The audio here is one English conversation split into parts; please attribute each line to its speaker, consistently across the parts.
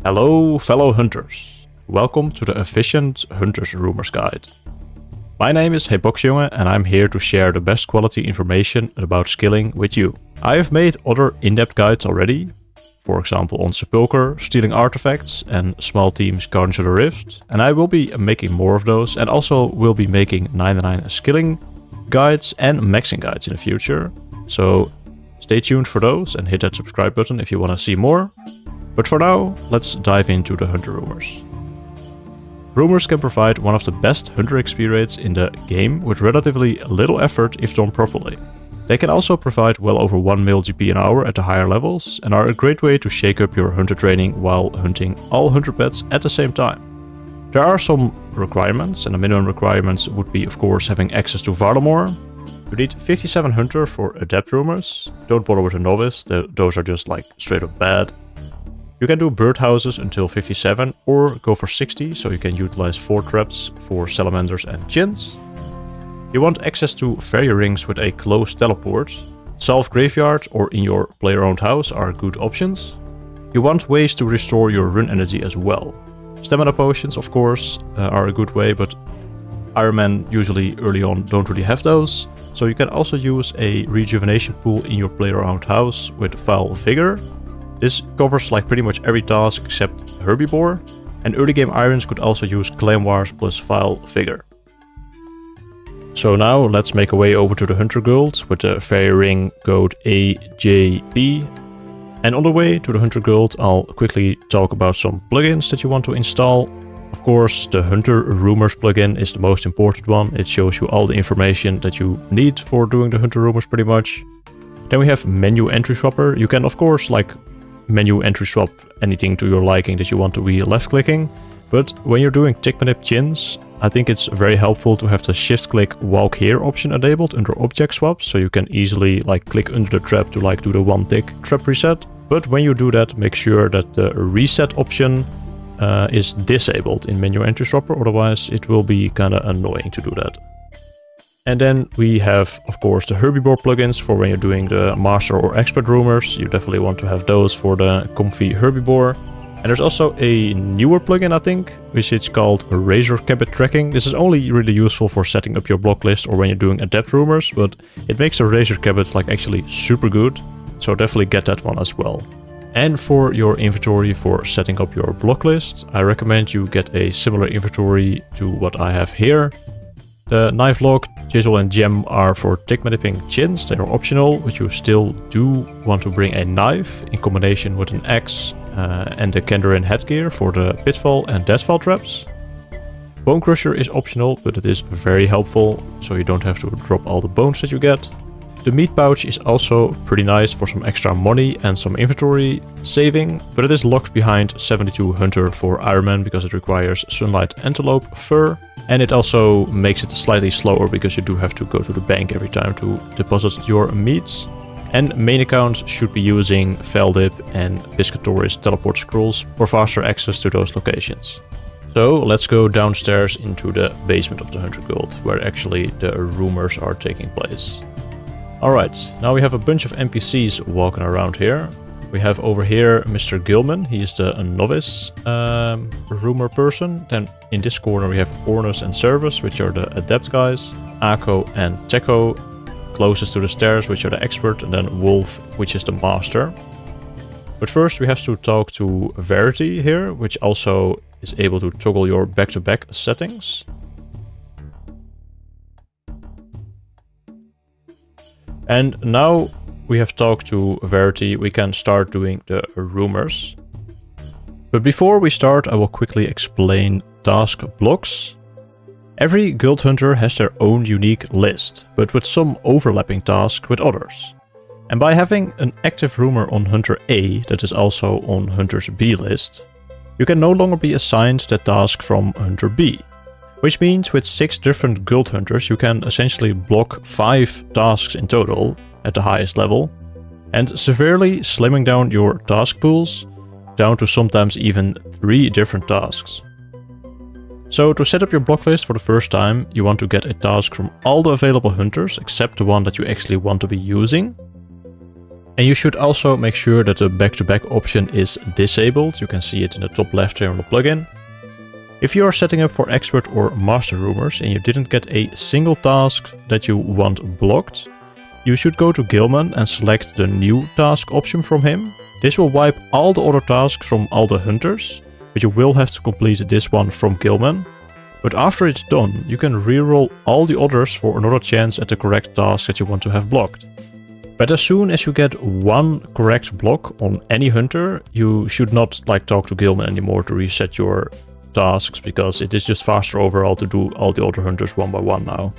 Speaker 1: Hello fellow hunters, welcome to the Efficient Hunters Rumors Guide. My name is Heyboxjonge and I'm here to share the best quality information about skilling with you. I have made other in-depth guides already, for example on sepulcher, stealing artifacts and small teams going to the rift, and I will be making more of those, and also will be making 99 skilling guides and maxing guides in the future, so stay tuned for those and hit that subscribe button if you want to see more. But for now, let's dive into the Hunter Rumors. Rumours can provide one of the best hunter XP rates in the game with relatively little effort if done properly. They can also provide well over 1 mil GP an hour at the higher levels and are a great way to shake up your hunter training while hunting all hunter pets at the same time. There are some requirements, and the minimum requirements would be of course having access to Varlamore. You need 57 hunter for Adept Rumours. Don't bother with a novice, those are just like straight up bad. You can do birdhouses until 57 or go for 60, so you can utilize 4 traps for salamanders and chins. You want access to fairy rings with a close teleport. Salve graveyards or in your player-owned house are good options. You want ways to restore your run energy as well. Stamina potions, of course, are a good way, but Ironmen usually early on don't really have those. So you can also use a rejuvenation pool in your player-owned house with Vile Vigor. This covers like pretty much every task except Herbivore, and early game Irons could also use Claim Wars plus Vile Vigor. So now let's make our way over to the Hunter Guild with the Fairy Ring code AJP. And on the way to the Hunter Guild, I'll quickly talk about some plugins that you want to install. Of course, the Hunter Rumors plugin is the most important one. It shows you all the information that you need for doing the Hunter Rumors pretty much. Then we have Menu Entry Swapper. You can of course like menu entry swap anything to your liking that you want to be left clicking, but when you're doing tick manip chins, I think it's very helpful to have the shift click walk here option enabled under object swaps, so you can easily like click under the trap to like do the one tick trap reset. But when you do that, make sure that the reset option is disabled in menu entry swapper, otherwise it will be kind of annoying to do that. And then we have, of course, the Herbivore plugins for when you're doing the Master or Expert Rumors. You definitely want to have those for the comfy Herbivore. And there's also a newer plugin, I think, which is called Razor Cabot Tracking. This is only really useful for setting up your block list or when you're doing Adept Rumors, but it makes the Razor Cabots like actually super good. So definitely get that one as well. And for your inventory for setting up your block list, I recommend you get a similar inventory to what I have here. The knife lock, chisel and gem are for tick manipping chins, they are optional, but you still do want to bring a knife in combination with an axe and the Kandarin headgear for the pitfall and deathfall traps. Bone crusher is optional, but it is very helpful, so you don't have to drop all the bones that you get. The meat pouch is also pretty nice for some extra money and some inventory saving, but it is locked behind 72 hunter for Ironmen because it requires sunlight antelope fur. And it also makes it slightly slower because you do have to go to the bank every time to deposit your meats. And main accounts should be using Veldip and Piscatoris teleport scrolls for faster access to those locations. So let's go downstairs into the basement of the Hunter Guild, where actually the rumors are taking place. Alright, now we have a bunch of NPCs walking around here. We have over here Mr. Gilman, he is the novice rumor person. Then in this corner we have Ornus and Service, which are the adept guys. Ako and Teko, closest to the stairs, which are the expert. And then Wolf, which is the master. But first we have to talk to Verity here, which also is able to toggle your back-to-back settings. And now we have talked to Verity, we can start doing the rumors. But before we start, I will quickly explain task blocks. Every guild hunter has their own unique list, but with some overlapping tasks with others. And by having an active rumor on Hunter A that is also on Hunter's B list, you can no longer be assigned that task from Hunter B. Which means with 6 different guild hunters you can essentially block 5 tasks in total at the highest level, and severely slimming down your task pools down to sometimes even 3 different tasks. So to set up your block list for the first time, you want to get a task from all the available hunters except the one that you actually want to be using. And you should also make sure that the back-to-back option is disabled. You can see it in the top left here on the plugin. If you are setting up for expert or master rumors and you didn't get a single task that you want blocked, you should go to Gilman and select the new task option from him. This will wipe all the other tasks from all the hunters, but you will have to complete this one from Gilman. But after it's done, you can reroll all the others for another chance at the correct task that you want to have blocked. But as soon as you get one correct block on any hunter, you should not talk to Gilman anymore to reset your tasks, because it is just faster overall to do all the other hunters one by one now.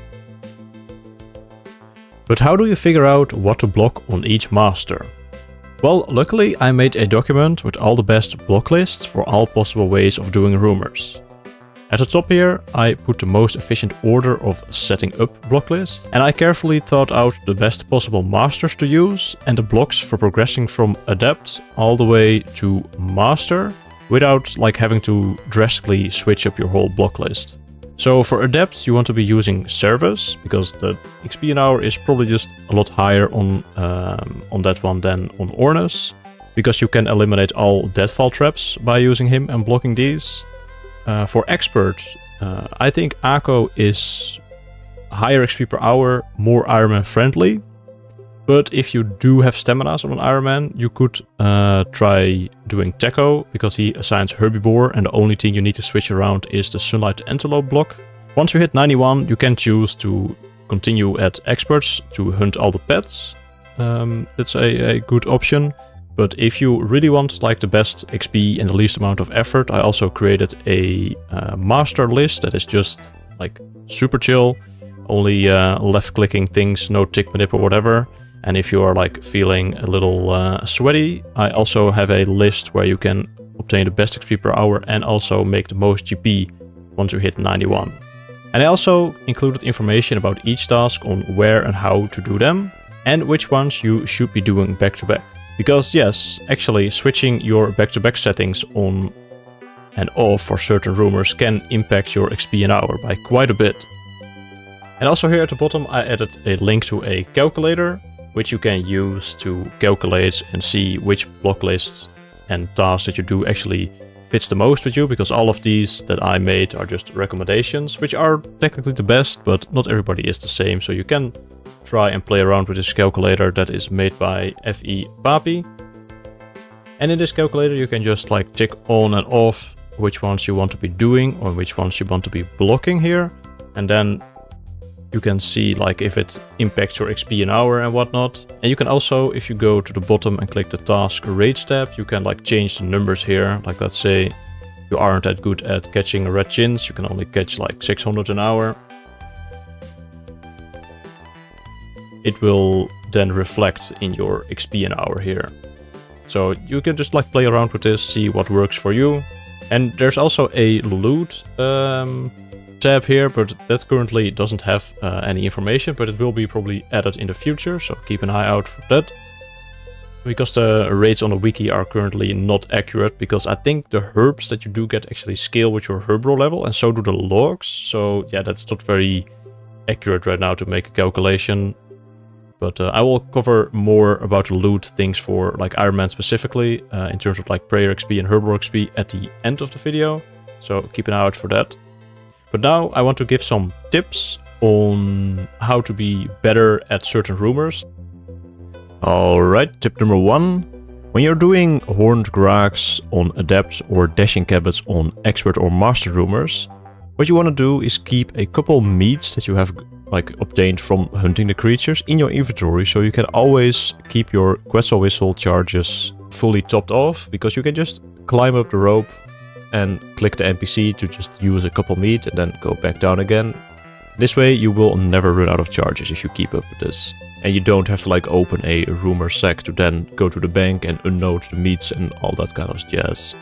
Speaker 1: But how do you figure out what to block on each master? Well, luckily I made a document with all the best block lists for all possible ways of doing rumors. At the top here, I put the most efficient order of setting up block lists, and I carefully thought out the best possible masters to use and the blocks for progressing from adept all the way to master without having to drastically switch up your whole block list. So for adept, you want to be using service, because the XP an hour is probably just a lot higher on that one than on Ornus, because you can eliminate all deadfall traps by using him and blocking these. For expert, I think Ako is higher XP per hour, more Ironman friendly. But if you do have staminas on an Ironman, you could try doing Techo, because he assigns herbivore and the only thing you need to switch around is the Sunlight Antelope block. Once you hit 91, you can choose to continue at experts to hunt all the pets. That's a good option. But if you really want the best XP and the least amount of effort, I also created a master list that is just super chill. Only left clicking things, no tick manip or whatever. And if you are feeling a little sweaty, I also have a list where you can obtain the best XP per hour and also make the most GP once you hit 91. And I also included information about each task on where and how to do them, and which ones you should be doing back to back. Because yes, actually switching your back-to-back settings on and off for certain rumors can impact your XP an hour by quite a bit. And also here at the bottom I added a link to a calculator, which you can use to calculate and see which block lists and tasks that you do actually fits the most with you, because all of these that I made are just recommendations, which are technically the best, but not everybody is the same, so you can try and play around with this calculator that is made by FE Papi. And in this calculator you can just tick on and off which ones you want to be doing or which ones you want to be blocking here, and then you can see if it impacts your XP an hour and whatnot. And you can also, if you go to the bottom and click the task rates tab, you can change the numbers here. Let's say you aren't that good at catching red chins, you can only catch 600 an hour. It will then reflect in your XP an hour here. So you can just play around with this, see what works for you. And there's also a loot tab here, but that currently doesn't have any information, but it will be probably added in the future, so keep an eye out for that. Because the rates on the wiki are currently not accurate, because I think the herbs that you do get actually scale with your herb roll level, and so do the logs. So yeah, that's not very accurate right now to make a calculation. But I will cover more about the loot things for Ironman specifically, in terms of prayer XP and herbal XP at the end of the video. So keep an eye out for that. But now I want to give some tips on how to be better at certain rumors. Alright, tip number 1. When you're doing horned grags on adepts or dashing cabots on expert or master rumors, what you want to do is keep a couple meats that you have obtained from hunting the creatures in your inventory, so you can always keep your Quetzal Whistle charges fully topped off, because you can just climb up the rope and click the NPC to just use a couple meat and then go back down again. This way you will never run out of charges if you keep up with this. And you don't have to open a rumor sack to then go to the bank and unload the meats and all that kind of jazz.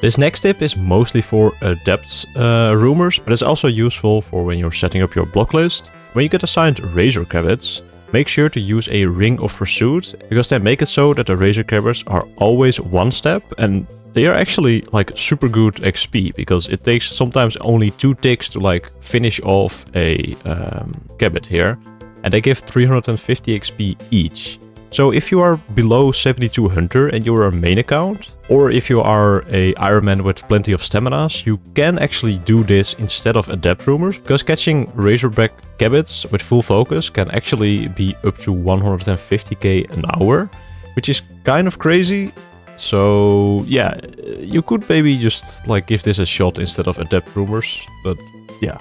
Speaker 1: This next tip is mostly for adept rumors, but it's also useful for when you're setting up your block list. When you get assigned razor cabots, make sure to use a ring of pursuit, because they make it so that the razor cabots are always one step, and they are actually super good XP, because it takes sometimes only 2 ticks to finish off a cabot here, and they give 350 XP each. So if you are below 72 Hunter and you're a main account, or if you are a Ironman with plenty of staminas, you can actually do this instead of Adept Rumours, because catching Razorback Cabbits with full focus can actually be up to 150k an hour, which is kind of crazy. So yeah, you could maybe just like give this a shot instead of Adept Rumours, but yeah.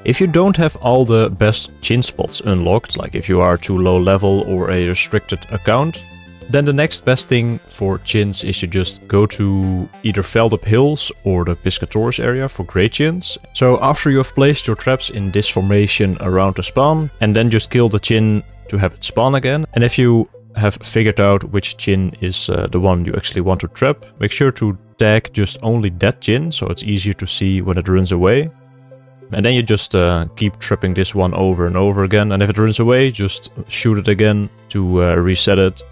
Speaker 1: If you don't have all the best chin spots unlocked, like if you are too low level or a restricted account, then the next best thing for chins is to just go to either Veldup Hills or the Piscators area for great chins. So after you have placed your traps in this formation around the spawn, and then just kill the chin to have it spawn again. And if you have figured out which chin is the one you actually want to trap, make sure to tag just only that chin, so it's easier to see when it runs away. And then you just keep trapping this one over and over again, and if it runs away, just shoot it again to reset it.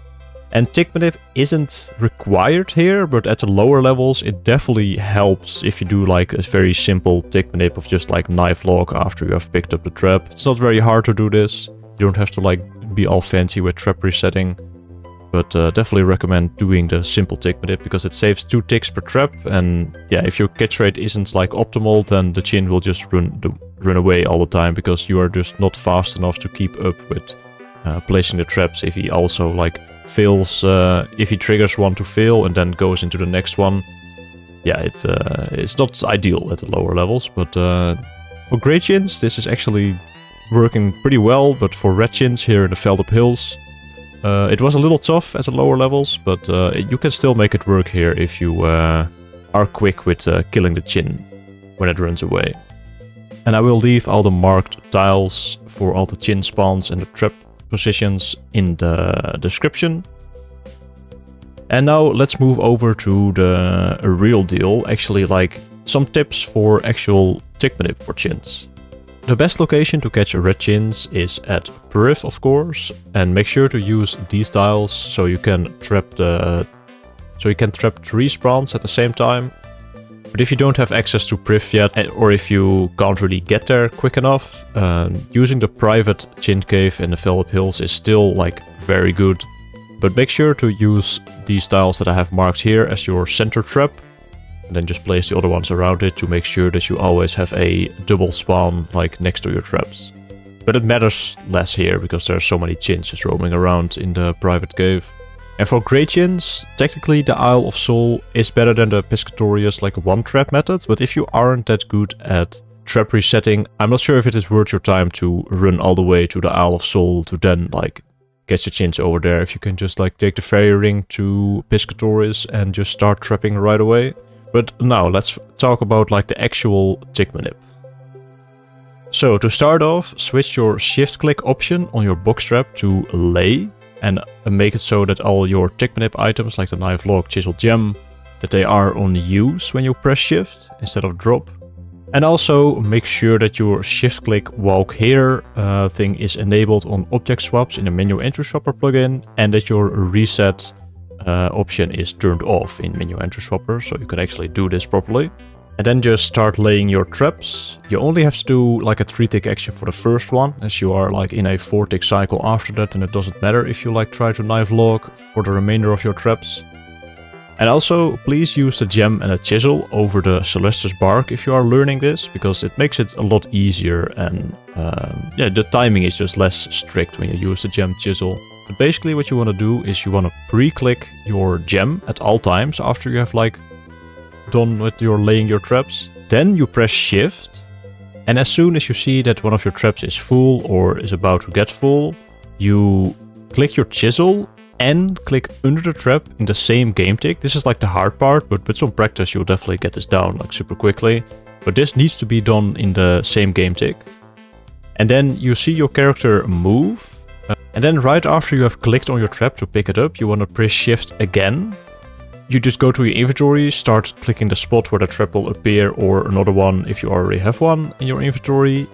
Speaker 1: And Tick Manip isn't required here, but at the lower levels it definitely helps if you do like a very simple Tick Manip of just like knife lock after you have picked up the trap. It's not very hard to do this. You don't have to like be all fancy with trap resetting. But definitely recommend doing the simple tick manip because it saves 2 ticks per trap, and yeah, if your catch rate isn't like optimal, then the chin will just run away all the time because you are just not fast enough to keep up with placing the traps. If he also like fails, if he triggers one to fail and then goes into the next one, yeah, it's not ideal at the lower levels. But for great chins, this is actually working pretty well. But for red chins here in the Veldup Hills, it was a little tough at the lower levels, but you can still make it work here if you are quick with killing the chin when it runs away. And I will leave all the marked tiles for all the chin spawns and the trap positions in the description. And now let's move over to the real deal, actually like some tips for actual tick manip for chins. The best location to catch red chins is at Perif, of course, and make sure to use these tiles so you can trap 3 spawns at the same time. But if you don't have access to Perif yet, or if you can't really get there quick enough, using the private chin cave in the Veldup Hills is still like very good. But make sure to use these tiles that I have marked here as your center trap. And then just place the other ones around it to make sure that you always have a double spawn like next to your traps. But it matters less here because there are so many chins just roaming around in the private cave. And for great chins, technically the Isle of Soul is better than the Piscatorius like one trap method, but if you aren't that good at trap resetting, I'm not sure if it is worth your time to run all the way to the Isle of Soul to then like catch the chins over there. If you can just like take the fairy ring to Piscatorius and just start trapping right away. But now let's talk about like the actual tick manip. So to start off, switch your shift click option on your box trap to lay and make it so that all your tick manip items like the knife lock, chisel, gem, that they are on use when you press shift instead of drop. And also make sure that your shift click walk here thing is enabled on object swaps in the menu entry swapper plugin, and that your reset option is turned off in menu entry swapper, so you can actually do this properly. And then just start laying your traps. You only have to do like a 3-tick action for the first one, as you are like in a 4-tick cycle after that, and it doesn't matter if you like try to knife lock for the remainder of your traps. And also please use the gem and the chisel over the Celestus bark if you are learning this, because it makes it a lot easier, and yeah, the timing is just less strict when you use the gem chisel. But basically what you want to do is you want to pre-click your gem at all times after you have like done with your laying your traps. Then you press shift, and as soon as you see that one of your traps is full or is about to get full, you click your chisel and click under the trap in the same game tick. This is like the hard part, but with some practice you'll definitely get this down like super quickly. But this needs to be done in the same game tick. And then you see your character move. And then right after you have clicked on your trap to pick it up, you want to press shift again. You just go to your inventory, start clicking the spot where the trap will appear, or another one if you already have one in your inventory.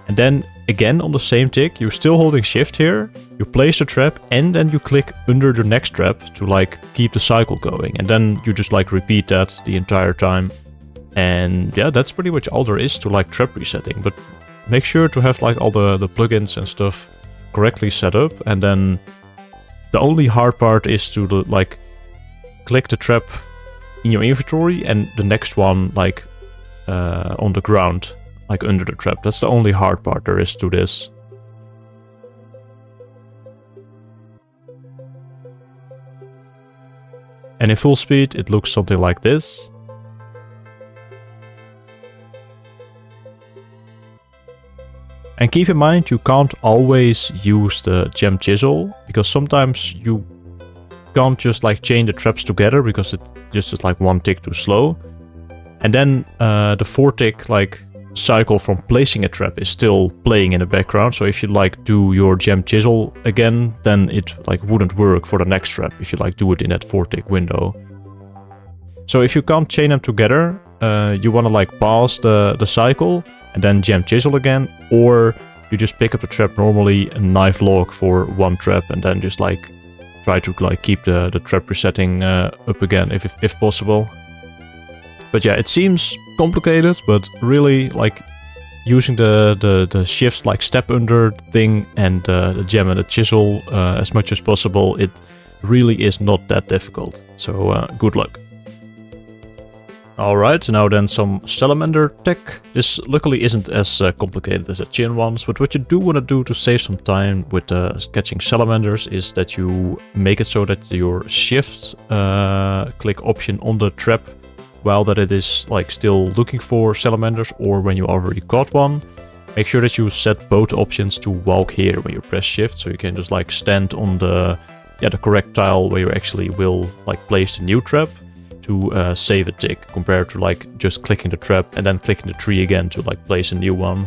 Speaker 1: And then again on the same tick, you're still holding shift here, you place the trap and then you click under the next trap to like keep the cycle going. And then you just like repeat that the entire time. And yeah, that's pretty much all there is to like trap resetting. But make sure to have like all the plugins and stuff correctly set up, and then The only hard part is to like click the trap in your inventory and the next one like on the ground, like under the trap. That's the only hard part there is to this. And in full speed it looks something like this. And keep in mind, you can't always use the gem chisel, because sometimes you can't just like chain the traps together because it just is like one tick too slow. And then the 4 tick like cycle from placing a trap is still playing in the background. So if you like do your gem chisel again, then it like wouldn't work for the next trap if you like do it in that 4 tick window. So if you can't chain them together, you want to like pause the cycle and then gem chisel again, or you just pick up the trap normally and knife log for one trap and then just like try to like keep the trap resetting up again if possible. But yeah, it seems complicated, but really like using the shift like step under thing and the gem and the chisel as much as possible, it really is not that difficult. So good luck. Alright, now then some salamander tech. This luckily isn't as complicated as the chin ones, but what you do want to do to save some time with catching salamanders is that you make it so that your shift click option on the trap, while that it is like still looking for salamanders or when you already caught one, make sure that you set both options to walk here when you press shift, so you can just like stand on the correct tile where you actually will like place the new trap to save a tick, compared to like just clicking the trap and then clicking the tree again to like place a new one.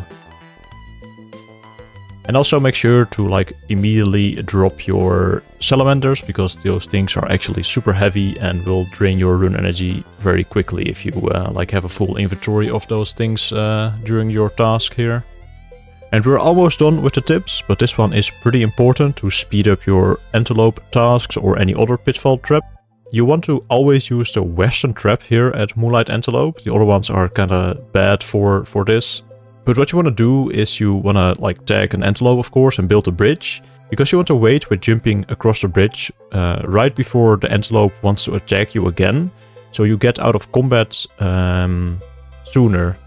Speaker 1: And also make sure to like immediately drop your salamanders, because those things are actually super heavy and will drain your rune energy very quickly if you like have a full inventory of those things during your task here. And we're almost done with the tips, but this one is pretty important to speed up your antelope tasks or any other pitfall trap. You want to always use the western trap here at Moonlight Antelope. The other ones are kind of bad for this. But what you want to do is you want to like tag an antelope, of course, and build a bridge. Because you want to wait with jumping across the bridge right before the antelope wants to attack you again. So you get out of combat sooner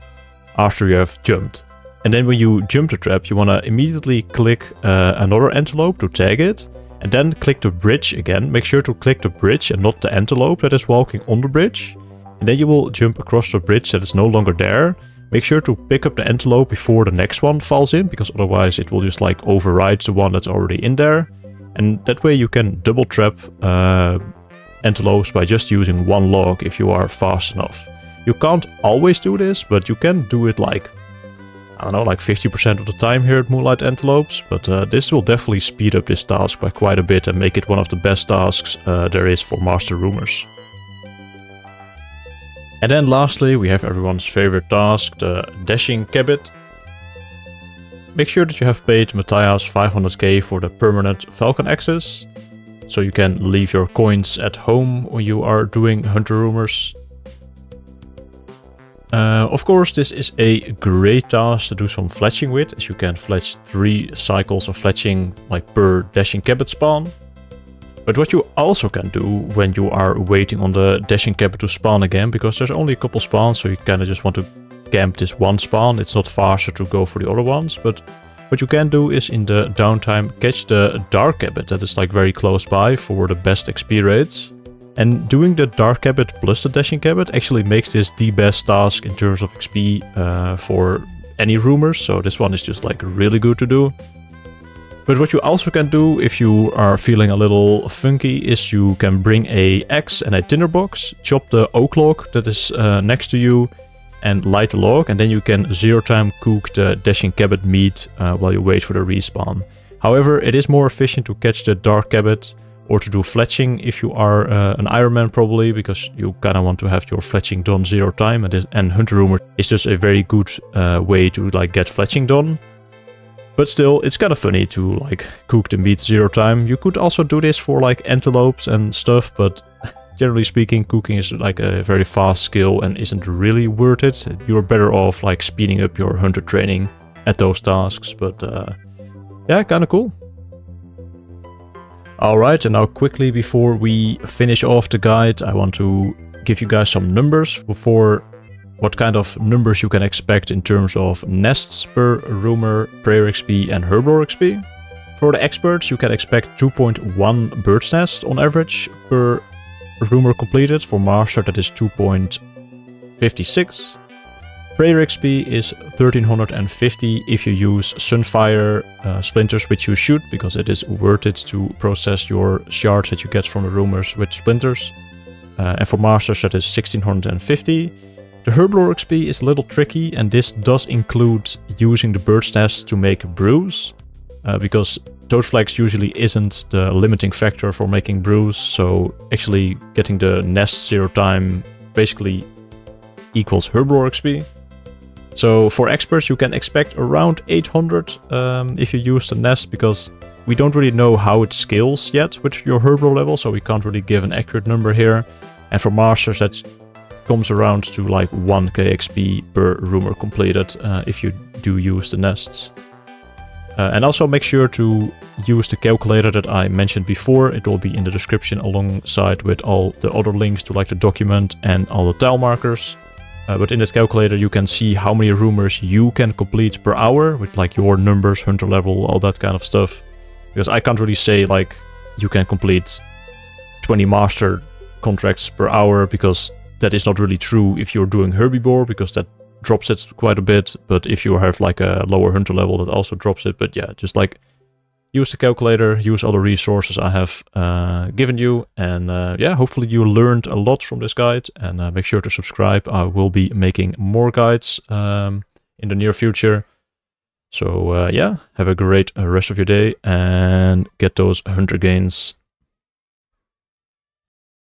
Speaker 1: after you have jumped. And then when you jump the trap, you want to immediately click another antelope to tag it. And then click the bridge again. Make sure to click the bridge and not the antelope that is walking on the bridge. And then you will jump across the bridge that is no longer there. Make sure to pick up the antelope before the next one falls in, because otherwise it will just like override the one that's already in there. And that way you can double trap antelopes by just using one log if you are fast enough. You can't always do this, but you can do it like, I don't know, like 50% of the time here at Moonlight Antelopes, but this will definitely speed up this task by quite a bit and make it one of the best tasks there is for Master Rumours. And then lastly, we have everyone's favorite task, the dashing cabbit. Make sure that you have paid Matthias 500k for the permanent falcon access, so you can leave your coins at home when you are doing Hunter Rumours. Of course, this is a great task to do some fletching with, as you can fletch 3 cycles of fletching like per dashing cabbit spawn. But what you also can do when you are waiting on the dashing cabbit to spawn again, because there's only a couple spawns, so you kind of just want to camp this one spawn. It's not faster to go for the other ones, but what you can do is in the downtime catch the dark cabbit that is like very close by for the best XP rates. And doing the dark cabbit plus the dashing cabbit actually makes this the best task in terms of XP for any Rumours, so this one is just like really good to do. But what you also can do if you are feeling a little funky is you can bring a axe and a tinderbox, chop the oak log that is next to you and light the log, and then you can 0 time cook the dashing cabbit meat while you wait for the respawn. However, it is more efficient to catch the dark cabbit or to do fletching if you are an Ironman probably, because you kind of want to have your fletching done 0 time, and Hunter Rumours is just a very good way to like get fletching done. But still, it's kind of funny to like cook the meat 0 time. You could also do this for like antelopes and stuff, but generally speaking, cooking is like a very fast skill and isn't really worth it. You're better off like speeding up your hunter training at those tasks, but yeah, kind of cool. Alright, and now quickly before we finish off the guide, I want to give you guys some numbers for what kind of numbers you can expect in terms of nests per Rumour, Prayer XP and Herblore XP. For the experts, you can expect 2.1 bird's nest on average per Rumour completed. For Master, that is 2.56. Prayer XP is 1350 if you use Sunfire splinters, which you should, because it is worth it to process your shards that you get from the Rumours with splinters. And for Masters, that is 1650. The Herblore XP is a little tricky, and this does include using the bird's nest to make brews, because Toad Flags usually isn't the limiting factor for making brews, so actually getting the nest 0 time basically equals Herblore XP. So for experts, you can expect around 800 if you use the nest, because we don't really know how it scales yet with your Herblore level, so we can't really give an accurate number here. And for Masters, that comes around to like 1k XP per Rumour completed if you do use the nests. And also make sure to use the calculator that I mentioned before. It will be in the description alongside with all the other links to like the document and all the tile markers. But in that calculator you can see how many Rumours you can complete per hour with like your numbers, hunter level, all that kind of stuff. Because I can't really say like you can complete 20 master contracts per hour, because that is not really true if you're doing Herbivore, because that drops it quite a bit. But if you have like a lower hunter level, that also drops it. But yeah, just like use the calculator, use all the resources I have given you, and yeah, hopefully you learned a lot from this guide, and make sure to subscribe. I will be making more guides in the near future. So yeah, have a great rest of your day and get those hunter gains